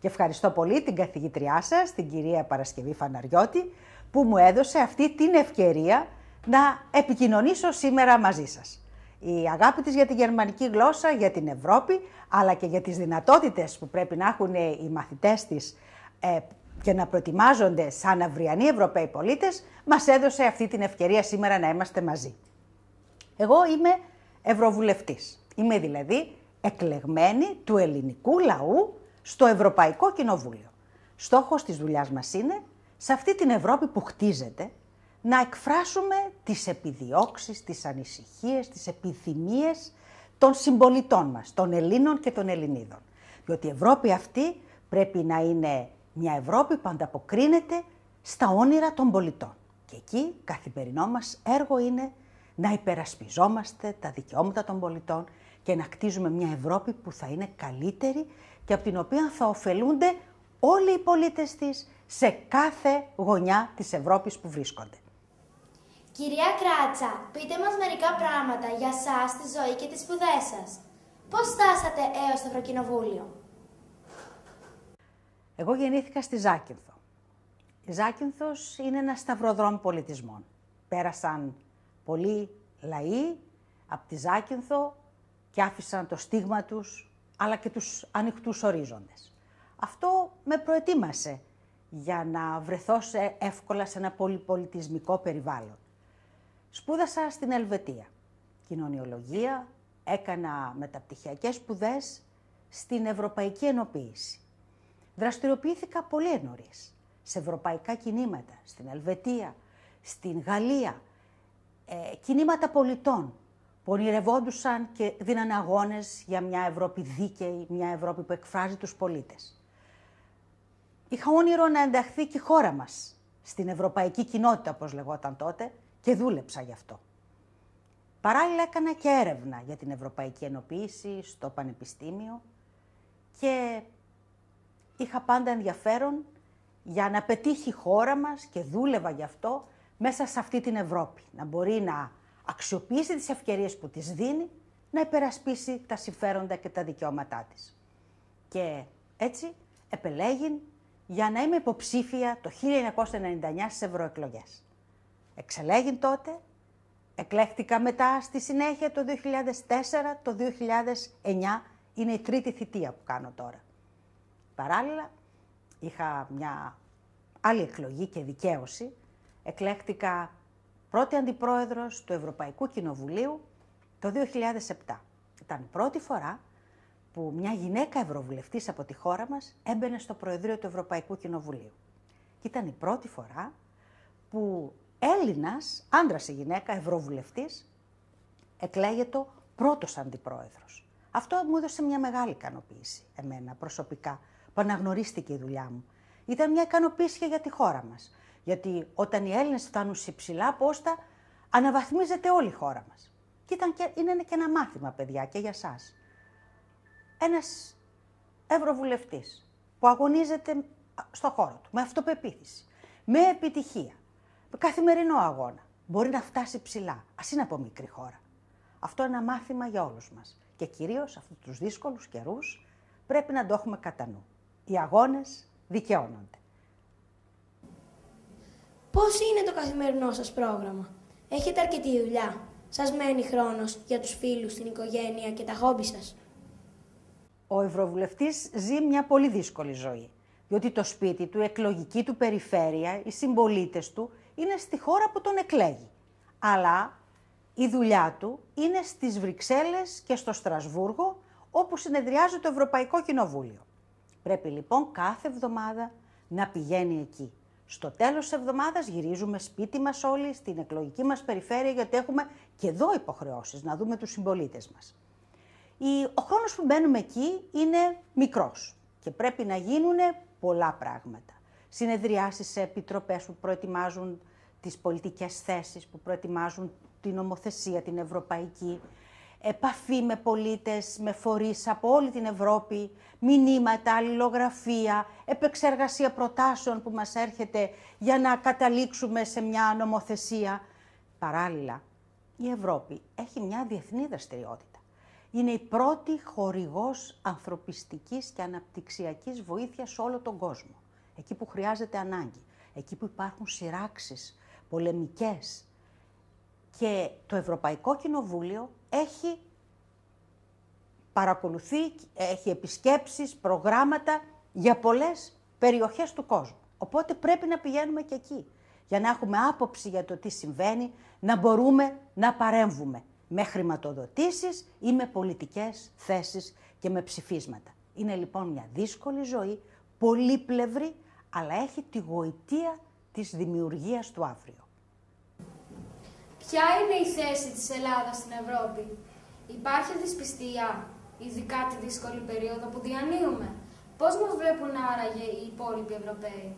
Και ευχαριστώ πολύ την καθηγητριά σας, την κυρία Παρασκευή Φαναριώτη, που μου έδωσε αυτή την ευκαιρία να επικοινωνήσω σήμερα μαζί σας. Η αγάπη της για τη γερμανική γλώσσα, για την Ευρώπη, αλλά και για τις δυνατότητες που πρέπει να έχουν οι μαθητές της και να προετοιμάζονται σαν αυριανοί Ευρωπαίοι πολίτες, μας έδωσε αυτή την ευκαιρία σήμερα να είμαστε μαζί. Εγώ είμαι Ευρωβουλευτής. Είμαι δηλαδή εκλεγμένη του ελληνικού λαού στο Ευρωπαϊκό Κοινοβούλιο. Στόχος της δουλειάς μας είναι, σε αυτή την Ευρώπη που χτίζεται, να εκφράσουμε τις επιδιώξεις, τις ανησυχίες, τις επιθυμίες των συμπολιτών μας, των Ελλήνων και των Ελληνίδων. Διότι η Ευρώπη αυτή πρέπει να είναι μια Ευρώπη που ανταποκρίνεται στα όνειρα των πολιτών. Και εκεί καθημερινό μας έργο είναι να υπερασπιζόμαστε τα δικαιώματα των πολιτών και να κτίζουμε μια Ευρώπη που θα είναι καλύτερη και από την οποία θα ωφελούνται όλοι οι πολίτες της σε κάθε γωνιά της Ευρώπης που βρίσκονται. Κυρία Κράτσα, πείτε μας μερικά πράγματα για σας, τη ζωή και τις σπουδές σας. Πώς φτάσατε έως το Ευρωκοινοβούλιο? Εγώ γεννήθηκα στη Ζάκυνθο. Η Ζάκυνθος είναι ένα σταυροδρόμι πολιτισμών. Πέρασαν πολλοί λαοί από τη Ζάκυνθο και άφησαν το στίγμα τους, αλλά και τους ανοιχτούς ορίζοντες. Αυτό με προετοίμασε για να βρεθώ εύκολα σε ένα πολυπολιτισμικό περιβάλλον. Σπούδασα στην Ελβετία, κοινωνιολογία, έκανα μεταπτυχιακές σπουδές στην Ευρωπαϊκή Ενοποίηση. Δραστηριοποιήθηκα πολύ νωρίς σε ευρωπαϊκά κινήματα, στην Ελβετία, στην Γαλλία, κινήματα πολιτών που ονειρευόντουσαν και δίναν αγώνες για μια Ευρώπη δίκαιη, μια Ευρώπη που εκφράζει τους πολίτες. Είχα όνειρο να ενταχθεί και η χώρα μας στην ευρωπαϊκή κοινότητα, όπως λεγόταν τότε, και δούλεψα γι' αυτό. Παράλληλα έκανα και έρευνα για την Ευρωπαϊκή Ενοποίηση στο Πανεπιστήμιο και είχα πάντα ενδιαφέρον για να πετύχει η χώρα μας και δούλευα γι' αυτό μέσα σε αυτή την Ευρώπη. Να μπορεί να αξιοποιήσει τις ευκαιρίες που της δίνει, να υπερασπίσει τα συμφέροντα και τα δικαιώματά της. Και έτσι επελέγην για να είμαι υποψήφια το 1999 στις ευρωεκλογές. Εξελέγην τότε, εκλέχτηκα μετά στη συνέχεια το 2004, το 2009 είναι η τρίτη θητεία που κάνω τώρα. Παράλληλα, είχα μια άλλη εκλογή και δικαίωση. Εκλέχτηκα πρώτη αντιπρόεδρος του Ευρωπαϊκού Κοινοβουλίου το 2007. Ήταν η πρώτη φορά που μια γυναίκα ευρωβουλευτής από τη χώρα μας έμπαινε στο Προεδρείο του Ευρωπαϊκού Κοινοβουλίου. Και ήταν η πρώτη φορά που Έλληνας, άντρας ή γυναίκα, ευρωβουλευτής, εκλέγεται πρώτος αντιπρόεδρος. Αυτό μου έδωσε μια μεγάλη ικανοποίηση εμένα προσωπικά, που αναγνωρίστηκε η δουλειά μου. Ήταν μια ικανοποίηση και για τη χώρα μας. Γιατί όταν οι Έλληνες φτάνουν σε υψηλά πόστα, αναβαθμίζεται όλη η χώρα μας. Και είναι και ένα μάθημα, παιδιά, και για σας. Ένας ευρωβουλευτής που αγωνίζεται στο χώρο του, με αυτοπεποίθηση, με επιτυχία, με καθημερινό αγώνα, μπορεί να φτάσει ψηλά, ας είναι από μικρή χώρα. Αυτό είναι ένα μάθημα για όλους μας. Και κυρίως αυτούς τους δύσκολους καιρούς πρέπει να το έχουμε κατά νου. Οι αγώνες δικαιώνονται. Πώς είναι το καθημερινό σας πρόγραμμα? Έχετε αρκετή δουλειά? Σας μένει χρόνος για τους φίλους, την οικογένεια και τα χόμπι σας? Ο ευρωβουλευτής ζει μια πολύ δύσκολη ζωή. Διότι το σπίτι του, η εκλογική του περιφέρεια, οι συμπολίτες του είναι στη χώρα που τον εκλέγει. Αλλά η δουλειά του είναι στις Βρυξέλλες και στο Στρασβούργο, όπου συνεδριάζει το Ευρωπαϊκό Κοινοβούλιο. Πρέπει λοιπόν κάθε εβδομάδα να πηγαίνει εκεί. Στο τέλος της εβδομάδας γυρίζουμε σπίτι μας όλοι, στην εκλογική μας περιφέρεια, γιατί έχουμε και εδώ υποχρεώσεις να δούμε τους συμπολίτες μας. Ο χρόνος που μπαίνουμε εκεί είναι μικρός και πρέπει να γίνουν πολλά πράγματα. Συνεδριάσεις σε επιτροπές που προετοιμάζουν τις πολιτικές θέσεις, που προετοιμάζουν την νομοθεσία, την ευρωπαϊκή, επαφή με πολίτες, με φορείς από όλη την Ευρώπη, μηνύματα, αλληλογραφία, επεξεργασία προτάσεων που μας έρχεται για να καταλήξουμε σε μια νομοθεσία. Παράλληλα, η Ευρώπη έχει μια διεθνή δραστηριότητα. Είναι η πρώτη χορηγός ανθρωπιστικής και αναπτυξιακής βοήθειας σε όλο τον κόσμο. Εκεί που χρειάζεται ανάγκη, εκεί που υπάρχουν σειράξεις πολεμικές. Και το Ευρωπαϊκό Κοινοβούλιο έχει παρακολουθεί, έχει επισκέψεις, προγράμματα για πολλές περιοχές του κόσμου. Οπότε πρέπει να πηγαίνουμε και εκεί, για να έχουμε άποψη για το τι συμβαίνει, να μπορούμε να παρέμβουμε με χρηματοδοτήσεις ή με πολιτικές θέσεις και με ψηφίσματα. Είναι λοιπόν μια δύσκολη ζωή, πολύπλευρη, αλλά έχει τη γοητεία της δημιουργίας του αύριο. Ποια είναι η θέση της Ελλάδας στην Ευρώπη? Υπάρχει δυσπιστία, ειδικά τη δύσκολη περίοδο που διανύουμε? Πώς μας βλέπουν άραγε οι υπόλοιποι Ευρωπαίοι?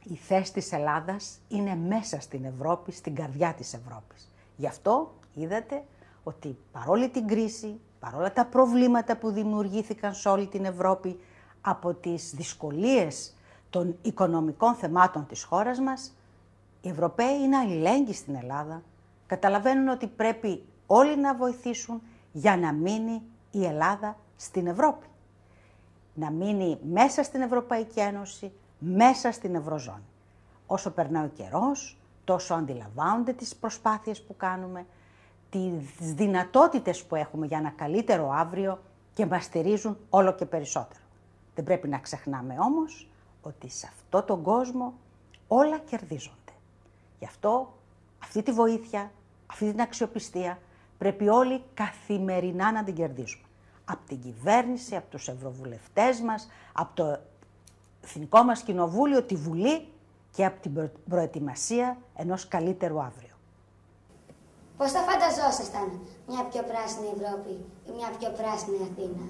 Η θέση της Ελλάδας είναι μέσα στην Ευρώπη, στην καρδιά της Ευρώπης. Γι' αυτό είδατε ότι παρόλη την κρίση, παρόλα τα προβλήματα που δημιουργήθηκαν σε όλη την Ευρώπη από τις δυσκολίες των οικονομικών θεμάτων της χώρας μας, οι Ευρωπαίοι είναι αλληλέγγυοι στην Ελλάδα, καταλαβαίνουν ότι πρέπει όλοι να βοηθήσουν για να μείνει η Ελλάδα στην Ευρώπη. Να μείνει μέσα στην Ευρωπαϊκή Ένωση, μέσα στην Ευρωζώνη. Όσο περνάει ο καιρός, τόσο αντιλαμβάνονται τις προσπάθειες που κάνουμε, τις δυνατότητες που έχουμε για ένα καλύτερο αύριο και μας στηρίζουν όλο και περισσότερο. Δεν πρέπει να ξεχνάμε όμως ότι σε αυτόν τον κόσμο όλα κερδίζονται. Γι' αυτό αυτή τη βοήθεια, αυτή την αξιοπιστία πρέπει όλοι καθημερινά να την κερδίσουμε. Από την κυβέρνηση, από τους ευρωβουλευτές μας, από το Εθνικό μας Κοινοβούλιο, τη Βουλή και από την προετοιμασία ενός καλύτερου αύριο. Πώς θα φανταζόσασταν μια πιο πράσινη Ευρώπη ή μια πιο πράσινη Αθήνα?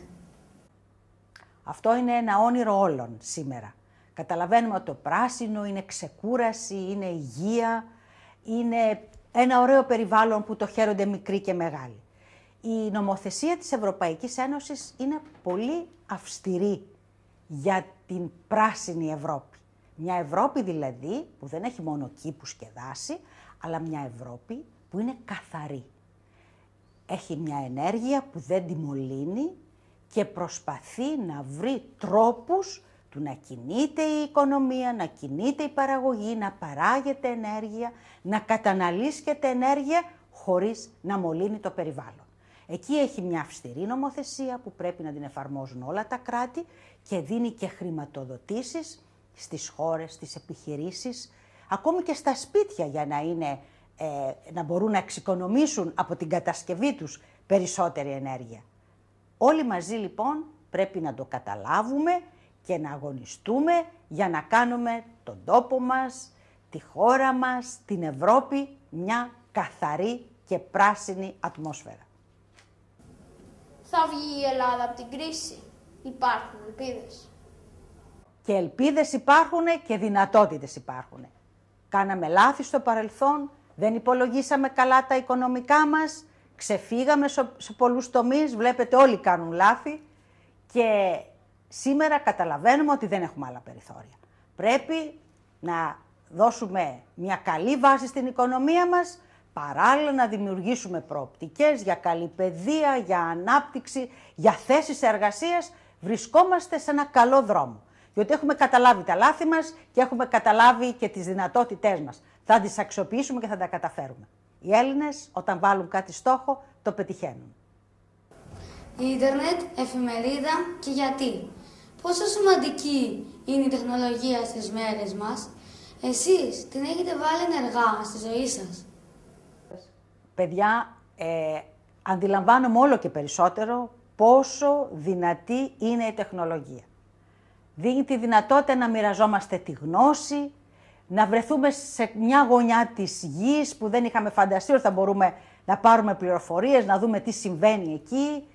Αυτό είναι ένα όνειρο όλων σήμερα. Καταλαβαίνουμε ότι το πράσινο είναι ξεκούραση, είναι υγεία, είναι ένα ωραίο περιβάλλον που το χαίρονται μικροί και μεγάλοι. Η νομοθεσία της Ευρωπαϊκής Ένωσης είναι πολύ αυστηρή για την πράσινη Ευρώπη. Μια Ευρώπη δηλαδή που δεν έχει μόνο κήπους και δάση, αλλά μια Ευρώπη που είναι καθαρή. Έχει μια ενέργεια που δεν τη μολύνει και προσπαθεί να βρει τρόπους του να κινείται η οικονομία, να κινείται η παραγωγή, να παράγεται ενέργεια, να καταναλύσκεται ενέργεια χωρίς να μολύνει το περιβάλλον. Εκεί έχει μια αυστηρή νομοθεσία που πρέπει να την εφαρμόζουν όλα τα κράτη και δίνει και χρηματοδοτήσεις στις χώρες, στις επιχειρήσεις, ακόμη και στα σπίτια για να μπορούν να εξοικονομήσουν από την κατασκευή τους περισσότερη ενέργεια. Όλοι μαζί λοιπόν πρέπει να το καταλάβουμε και να αγωνιστούμε για να κάνουμε τον τόπο μας, τη χώρα μας, την Ευρώπη μια καθαρή και πράσινη ατμόσφαιρα. Θα βγει η Ελλάδα από την κρίση? Υπάρχουν ελπίδες? Και ελπίδες υπάρχουν και δυνατότητες υπάρχουν. Κάναμε λάθη στο παρελθόν, δεν υπολογίσαμε καλά τα οικονομικά μας, ξεφύγαμε σε πολλούς τομείς, βλέπετε όλοι κάνουν λάθη και σήμερα καταλαβαίνουμε ότι δεν έχουμε άλλα περιθώρια. Πρέπει να δώσουμε μια καλή βάση στην οικονομία μας, παράλληλα να δημιουργήσουμε προοπτικές για καλή παιδεία, για ανάπτυξη, για θέσεις εργασίας. Βρισκόμαστε σε ένα καλό δρόμο, διότι έχουμε καταλάβει τα λάθη μας και έχουμε καταλάβει και τις δυνατότητές μας. Θα τις αξιοποιήσουμε και θα τα καταφέρουμε. Οι Έλληνες όταν βάλουν κάτι στόχο το πετυχαίνουν. Ίντερνετ, εφημερίδα και γιατί? Πόσο σημαντική είναι η τεχνολογία στις μέρες μας? Εσείς την έχετε βάλει ενεργά στη ζωή σας? Παιδιά, αντιλαμβάνομαι όλο και περισσότερο πόσο δυνατή είναι η τεχνολογία. Δίνει τη δυνατότητα να μοιραζόμαστε τη γνώση, να βρεθούμε σε μια γωνιά της γης που δεν είχαμε φανταστεί ότι θα μπορούμε να πάρουμε πληροφορίες, να δούμε τι συμβαίνει εκεί.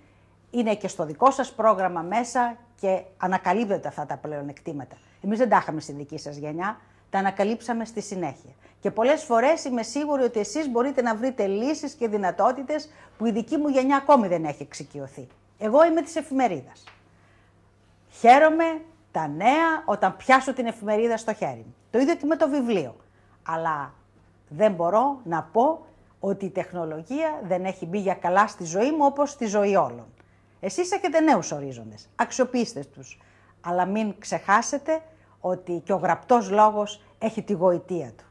Είναι και στο δικό σας πρόγραμμα μέσα και ανακαλύπτονται αυτά τα πλεονεκτήματα. Εμείς δεν τα είχαμε στη δική σας γενιά, τα ανακαλύψαμε στη συνέχεια. Και πολλές φορές είμαι σίγουρη ότι εσείς μπορείτε να βρείτε λύσεις και δυνατότητες που η δική μου γενιά ακόμη δεν έχει εξοικειωθεί. Εγώ είμαι της εφημερίδας. Χαίρομαι τα νέα όταν πιάσω την εφημερίδα στο χέρι μου. Το ίδιο και με το βιβλίο. Αλλά δεν μπορώ να πω ότι η τεχνολογία δεν έχει μπει για καλά στη ζωή μου όπως στη ζωή όλων. Εσείς έχετε νέους ορίζοντες, αξιοποιήστε τους, αλλά μην ξεχάσετε ότι και ο γραπτός λόγος έχει τη γοητεία του.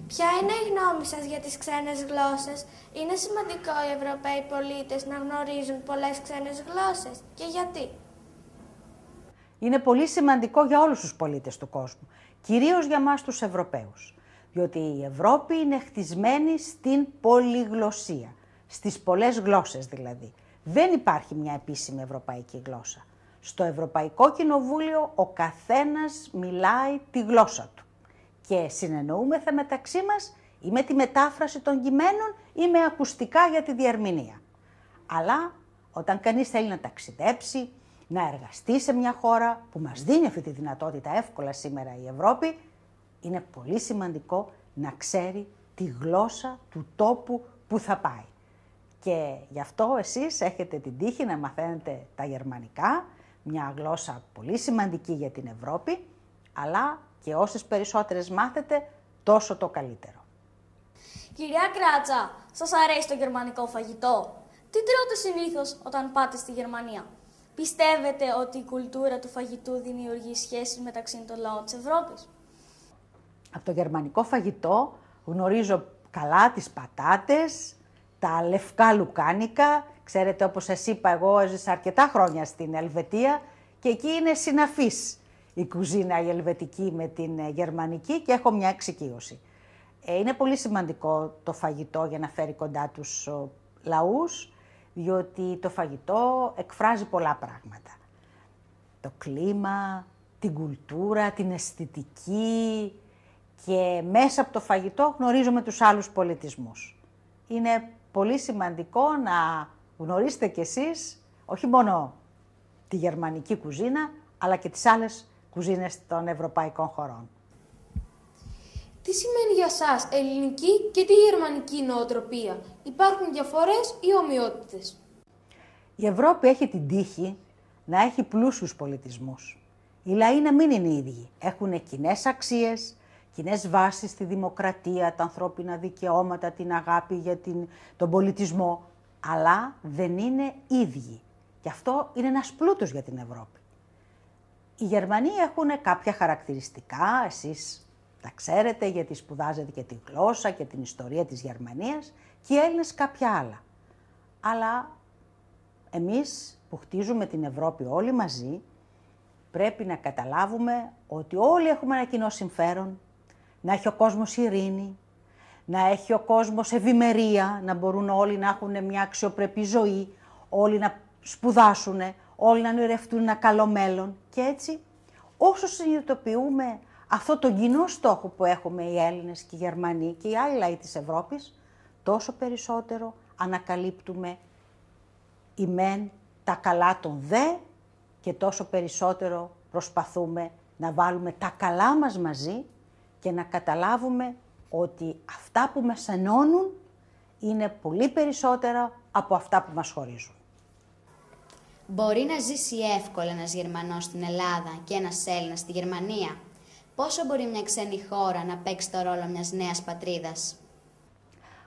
Ποια είναι η γνώμη σας για τις ξένες γλώσσες? Είναι σημαντικό οι Ευρωπαίοι πολίτες να γνωρίζουν πολλές ξένες γλώσσες και γιατί? Είναι πολύ σημαντικό για όλους τους πολίτες του κόσμου, κυρίως για μας τους Ευρωπαίους, διότι η Ευρώπη είναι χτισμένη στην πολυγλωσσία, στις πολλές γλώσσες δηλαδή. Δεν υπάρχει μια επίσημη ευρωπαϊκή γλώσσα. Στο Ευρωπαϊκό Κοινοβούλιο ο καθένας μιλάει τη γλώσσα του και συνεννοούμεθα μεταξύ μας ή με τη μετάφραση των κειμένων ή με ακουστικά για τη διερμηνία. Αλλά όταν κανείς θέλει να ταξιδέψει, να εργαστεί σε μια χώρα που μας δίνει αυτή τη δυνατότητα εύκολα σήμερα η Ευρώπη, είναι πολύ σημαντικό να ξέρει τη γλώσσα του τόπου που θα πάει. Και γι' αυτό εσείς έχετε την τύχη να μαθαίνετε τα γερμανικά, μια γλώσσα πολύ σημαντική για την Ευρώπη, αλλά και όσες περισσότερες μάθετε, τόσο το καλύτερο. Κυρία Κράτσα, σας αρέσει το γερμανικό φαγητό? Τι τρώτε συνήθως όταν πάτε στη Γερμανία? Πιστεύετε ότι η κουλτούρα του φαγητού δημιουργεί σχέσεις μεταξύ των λαών της Ευρώπης? Από το γερμανικό φαγητό γνωρίζω καλά τις πατάτες, τα λευκά λουκάνικα. Ξέρετε, όπως σας είπα, εγώ έζησα αρκετά χρόνια στην Ελβετία και εκεί είναι συναφής η κουζίνα η ελβετική με την γερμανική και έχω μια εξοικείωση. Είναι πολύ σημαντικό το φαγητό για να φέρει κοντά τους λαούς, διότι το φαγητό εκφράζει πολλά πράγματα. Το κλίμα, την κουλτούρα, την αισθητική και μέσα από το φαγητό γνωρίζουμε τους άλλους πολιτισμούς. Είναι πολύ σημαντικό να γνωρίσετε κι εσείς όχι μόνο τη γερμανική κουζίνα, αλλά και τις άλλες κουζίνες των ευρωπαϊκών χωρών. Τι σημαίνει για σας ελληνική και τη γερμανική νοοτροπία? Υπάρχουν διαφορές ή ομοιότητες? Η Ευρώπη έχει την τύχη να έχει πλούσιους πολιτισμούς. Οι λαοί να μην είναι ίδιοι. Έχουν κοινές αξίες, κοινές βάσεις στη δημοκρατία, τα ανθρώπινα δικαιώματα, την αγάπη για τον πολιτισμό, αλλά δεν είναι ίδιοι. Και αυτό είναι ένας πλούτος για την Ευρώπη. Οι Γερμανοί έχουν κάποια χαρακτηριστικά, εσείς τα ξέρετε γιατί σπουδάζετε και τη γλώσσα και την ιστορία της Γερμανίας, και οι Έλληνες κάποια άλλα. Αλλά εμείς που χτίζουμε την Ευρώπη όλοι μαζί, πρέπει να καταλάβουμε ότι όλοι έχουμε ένα κοινό συμφέρον, να έχει ο κόσμος ειρήνη, να έχει ο κόσμος ευημερία, να μπορούν όλοι να έχουν μια αξιοπρεπή ζωή, όλοι να σπουδάσουν, όλοι να ονειρευτούν ένα καλό μέλλον. Και έτσι, όσο συνειδητοποιούμε αυτό τον κοινό στόχο που έχουμε οι Έλληνες και οι Γερμανοί και οι άλλοι λαοί της Ευρώπης, τόσο περισσότερο ανακαλύπτουμε οι μεν τα καλά των δε και τόσο περισσότερο προσπαθούμε να βάλουμε τα καλά μας μαζί και να καταλάβουμε ότι αυτά που μας ενώνουν είναι πολύ περισσότερα από αυτά που μας χωρίζουν. Μπορεί να ζήσει εύκολα ένας Γερμανός στην Ελλάδα και ένας Έλληνας στη Γερμανία? Πόσο μπορεί μια ξένη χώρα να παίξει το ρόλο μιας νέας πατρίδας?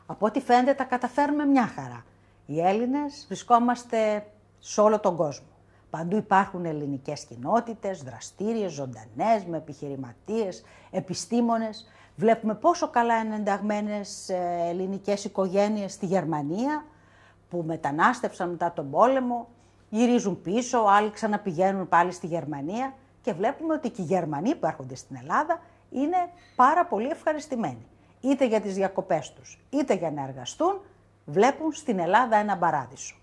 Από ό,τι φαίνεται τα καταφέρουμε μια χαρά. Οι Έλληνες βρισκόμαστε σε όλο τον κόσμο. Παντού υπάρχουν ελληνικές κοινότητες, δραστήριες, ζωντανές, με επιχειρηματίες, επιστήμονες. Βλέπουμε πόσο καλά είναι ενταγμένες ελληνικές οικογένειες στη Γερμανία, που μετανάστευσαν μετά τον πόλεμο, γυρίζουν πίσω, άλλοι ξαναπηγαίνουν πάλι στη Γερμανία και βλέπουμε ότι και οι Γερμανοί που έρχονται στην Ελλάδα είναι πάρα πολύ ευχαριστημένοι. Είτε για τις διακοπές τους, είτε για να εργαστούν, βλέπουν στην Ελλάδα ένα παράδεισο.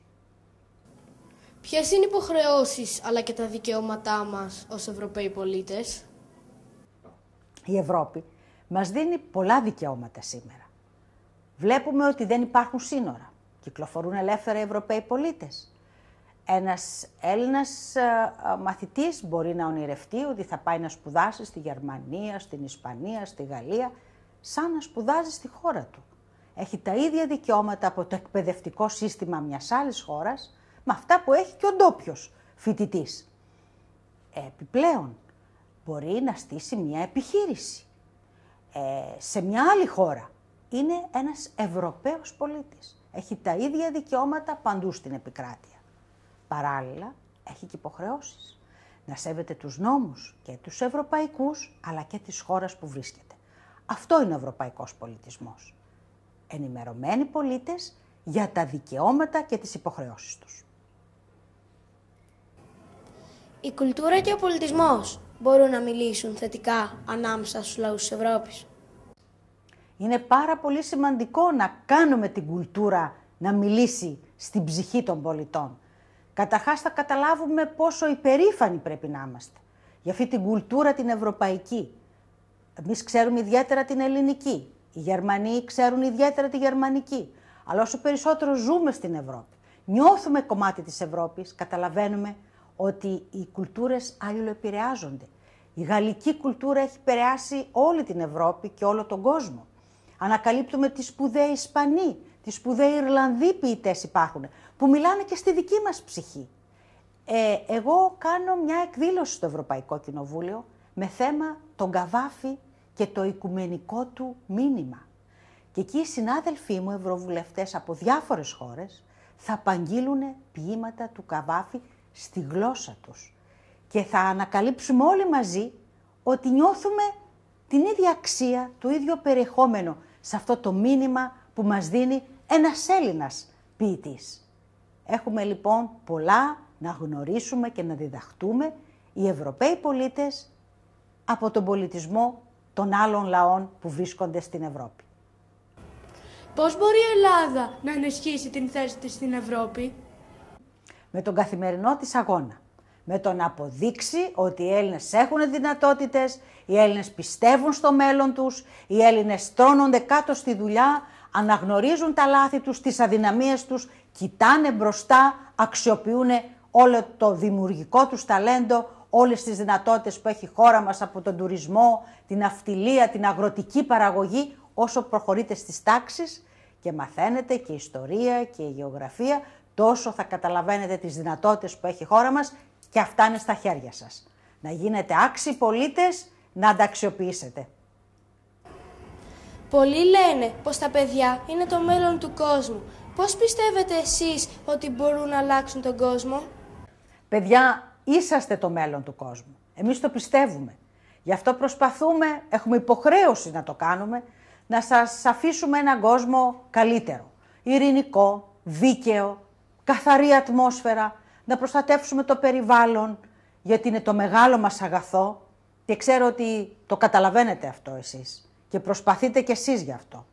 Ποιες είναι οι υποχρεώσεις αλλά και τα δικαιώματά μας ως Ευρωπαίοι πολίτες? Η Ευρώπη μας δίνει πολλά δικαιώματα σήμερα. Βλέπουμε ότι δεν υπάρχουν σύνορα. Κυκλοφορούν ελεύθερα οι Ευρωπαίοι πολίτες. Ένας Έλληνας μαθητής μπορεί να ονειρευτεί ότι θα πάει να σπουδάσει στη Γερμανία, στην Ισπανία, στη Γαλλία, σαν να σπουδάζει στη χώρα του. Έχει τα ίδια δικαιώματα από το εκπαιδευτικό σύστημα μιας άλλης χώρας, με αυτά που έχει και ο ντόπιος φοιτητής. Επιπλέον, μπορεί να στήσει μια επιχείρηση σε μια άλλη χώρα είναι ένας Ευρωπαίος πολίτης. Έχει τα ίδια δικαιώματα παντού στην επικράτεια. Παράλληλα, έχει και υποχρεώσεις. Να σέβεται τους νόμους και τους ευρωπαϊκούς, αλλά και της χώρας που βρίσκεται. Αυτό είναι ο ευρωπαϊκός πολιτισμός. Ενημερωμένοι πολίτες για τα δικαιώματα και τις υποχρεώσεις τους. Η κουλτούρα και ο πολιτισμός μπορούν να μιλήσουν θετικά ανάμεσα στους λαούς της Ευρώπης. Είναι πάρα πολύ σημαντικό να κάνουμε την κουλτούρα να μιλήσει στην ψυχή των πολιτών. Καταρχάς θα καταλάβουμε πόσο υπερήφανοι πρέπει να είμαστε για αυτή την κουλτούρα την ευρωπαϊκή. Εμείς ξέρουμε ιδιαίτερα την ελληνική, οι Γερμανοί ξέρουν ιδιαίτερα τη γερμανική. Αλλά όσο περισσότερο ζούμε στην Ευρώπη, νιώθουμε κομμάτι της Ευρώπης, καταλαβαίνουμε ότι οι κουλτούρες αλληλοεπηρεάζονται. Η γαλλική κουλτούρα έχει επηρεάσει όλη την Ευρώπη και όλο τον κόσμο. Ανακαλύπτουμε τι σπουδαίοι Ισπανοί, τι σπουδαίοι Ιρλανδοί ποιητές υπάρχουν, που μιλάνε και στη δική μας ψυχή. Εγώ κάνω μια εκδήλωση στο Ευρωπαϊκό Κοινοβούλιο με θέμα τον Καβάφη και το οικουμενικό του μήνυμα. Και εκεί οι συνάδελφοί μου, ευρωβουλευτές από διάφορες χώρες, θα απαγγείλουν ποίηματα του Καβάφη στη γλώσσα τους. Και θα ανακαλύψουμε όλοι μαζί ότι νιώθουμε την ίδια αξία, το ίδιο περιεχόμενο σε αυτό το μήνυμα που μας δίνει ένας Έλληνας ποιητής. Έχουμε λοιπόν πολλά να γνωρίσουμε και να διδαχτούμε οι Ευρωπαίοι πολίτες από τον πολιτισμό των άλλων λαών που βρίσκονται στην Ευρώπη. Πώς μπορεί η Ελλάδα να ενισχύσει την θέση της στην Ευρώπη? Με τον καθημερινό της αγώνα. Με το να αποδείξει ότι οι Έλληνες έχουν δυνατότητες, οι Έλληνες πιστεύουν στο μέλλον τους, οι Έλληνες στρώνονται κάτω στη δουλειά, αναγνωρίζουν τα λάθη τους, τις αδυναμίες τους, κοιτάνε μπροστά, αξιοποιούν όλο το δημιουργικό τους ταλέντο, όλες τις δυνατότητες που έχει η χώρα μας από τον τουρισμό, την αυτιλία, την αγροτική παραγωγή, όσο προχωρείτε στις τάξεις και μαθαίνετε και ιστορία και γεωγραφία, τόσο θα καταλαβαίνετε τις δυνατότητες που έχει η χώρα μας και αυτά είναι στα χέρια σας. Να γίνετε άξιοι πολίτες, να τα αξιοποιήσετε. Πολλοί λένε πως τα παιδιά είναι το μέλλον του κόσμου. Πώς πιστεύετε εσείς ότι μπορούν να αλλάξουν τον κόσμο? Παιδιά, είσαστε το μέλλον του κόσμου. Εμείς το πιστεύουμε. Γι' αυτό προσπαθούμε, έχουμε υποχρέωση να το κάνουμε, να σας αφήσουμε έναν κόσμο καλύτερο. Ειρηνικό, δίκαιο, καθαρή ατμόσφαιρα, να προστατεύσουμε το περιβάλλον, γιατί είναι το μεγάλο μας αγαθό και ξέρω ότι το καταλαβαίνετε αυτό εσείς και προσπαθείτε κι εσείς γι' αυτό.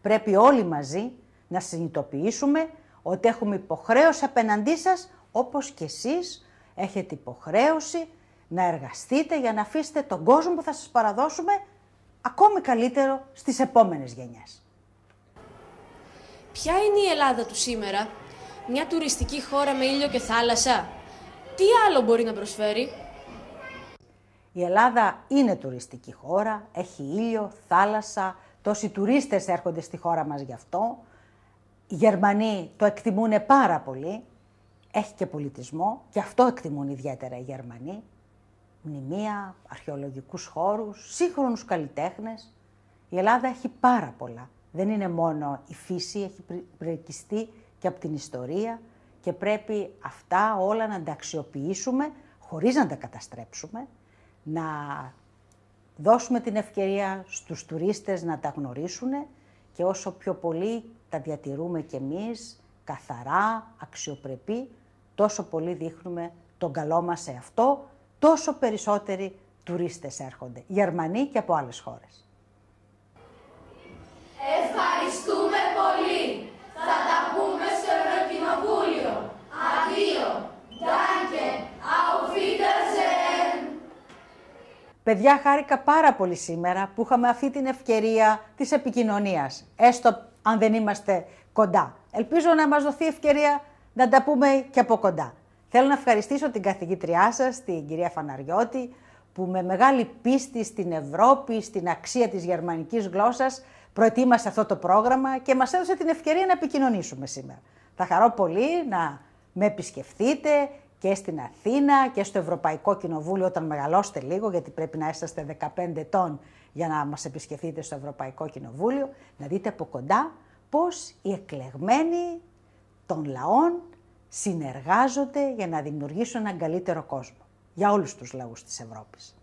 Πρέπει όλοι μαζί να συνειδητοποιήσουμε ότι έχουμε υποχρέωση απέναντί σας, όπως κι εσείς έχετε υποχρέωση να εργαστείτε για να αφήσετε τον κόσμο που θα σας παραδώσουμε ακόμη καλύτερο στις επόμενες γενιές. Ποια είναι η Ελλάδα του σήμερα? Μια τουριστική χώρα με ήλιο και θάλασσα? Τι άλλο μπορεί να προσφέρει? Η Ελλάδα είναι τουριστική χώρα, έχει ήλιο, θάλασσα, τόσοι τουρίστες έρχονται στη χώρα μας γι' αυτό. Οι Γερμανοί το εκτιμούν πάρα πολύ, έχει και πολιτισμό και αυτό εκτιμούν ιδιαίτερα οι Γερμανοί. Μνημεία, αρχαιολογικούς χώρους, σύγχρονους καλλιτέχνες. Η Ελλάδα έχει πάρα πολλά. Δεν είναι μόνο η φύση, έχει προεκιστεί και από την ιστορία και πρέπει αυτά όλα να τα αξιοποιήσουμε χωρίς να τα καταστρέψουμε, να δώσουμε την ευκαιρία στους τουρίστες να τα γνωρίσουν και όσο πιο πολύ τα διατηρούμε κι εμείς καθαρά, αξιοπρεπή, τόσο πολύ δείχνουμε τον καλό μας σε αυτό, τόσο περισσότεροι τουρίστες έρχονται, Γερμανοί και από άλλες χώρες. Ευχαριστούμε πολύ. Θα τα πούμε στο Ευρωκοινοβούλιο. Αντίο. Danke. Auf Wiedersehen. Παιδιά, χάρηκα πάρα πολύ σήμερα που είχαμε αυτή την ευκαιρία της επικοινωνίας, έστω αν δεν είμαστε κοντά. Ελπίζω να μας δοθεί ευκαιρία να τα πούμε και από κοντά. Θέλω να ευχαριστήσω την καθηγήτριά σας, την κυρία Φαναριώτη, που με μεγάλη πίστη στην Ευρώπη, στην αξία της γερμανικής γλώσσας, προετοίμασε αυτό το πρόγραμμα και μας έδωσε την ευκαιρία να επικοινωνήσουμε σήμερα. Θα χαρώ πολύ να με επισκεφτείτε και στην Αθήνα και στο Ευρωπαϊκό Κοινοβούλιο όταν μεγαλώσετε λίγο, γιατί πρέπει να είσαστε 15 ετών για να μας επισκεφτείτε στο Ευρωπαϊκό Κοινοβούλιο, να δείτε από κοντά πώς οι εκλεγμένοι των λαών συνεργάζονται για να δημιουργήσουν έναν καλύτερο κόσμο για όλους τους λαούς της Ευρώπης.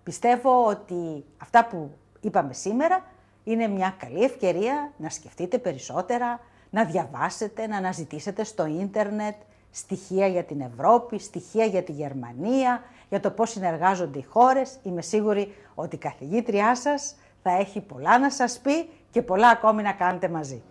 Πιστεύω ότι αυτά που είπαμε σήμερα είναι μια καλή ευκαιρία να σκεφτείτε περισσότερα, να διαβάσετε, να αναζητήσετε στο ίντερνετ στοιχεία για την Ευρώπη, στοιχεία για τη Γερμανία, για το πώς συνεργάζονται οι χώρες. Είμαι σίγουρη ότι η καθηγήτριά σας θα έχει πολλά να σας πει και πολλά ακόμη να κάνετε μαζί.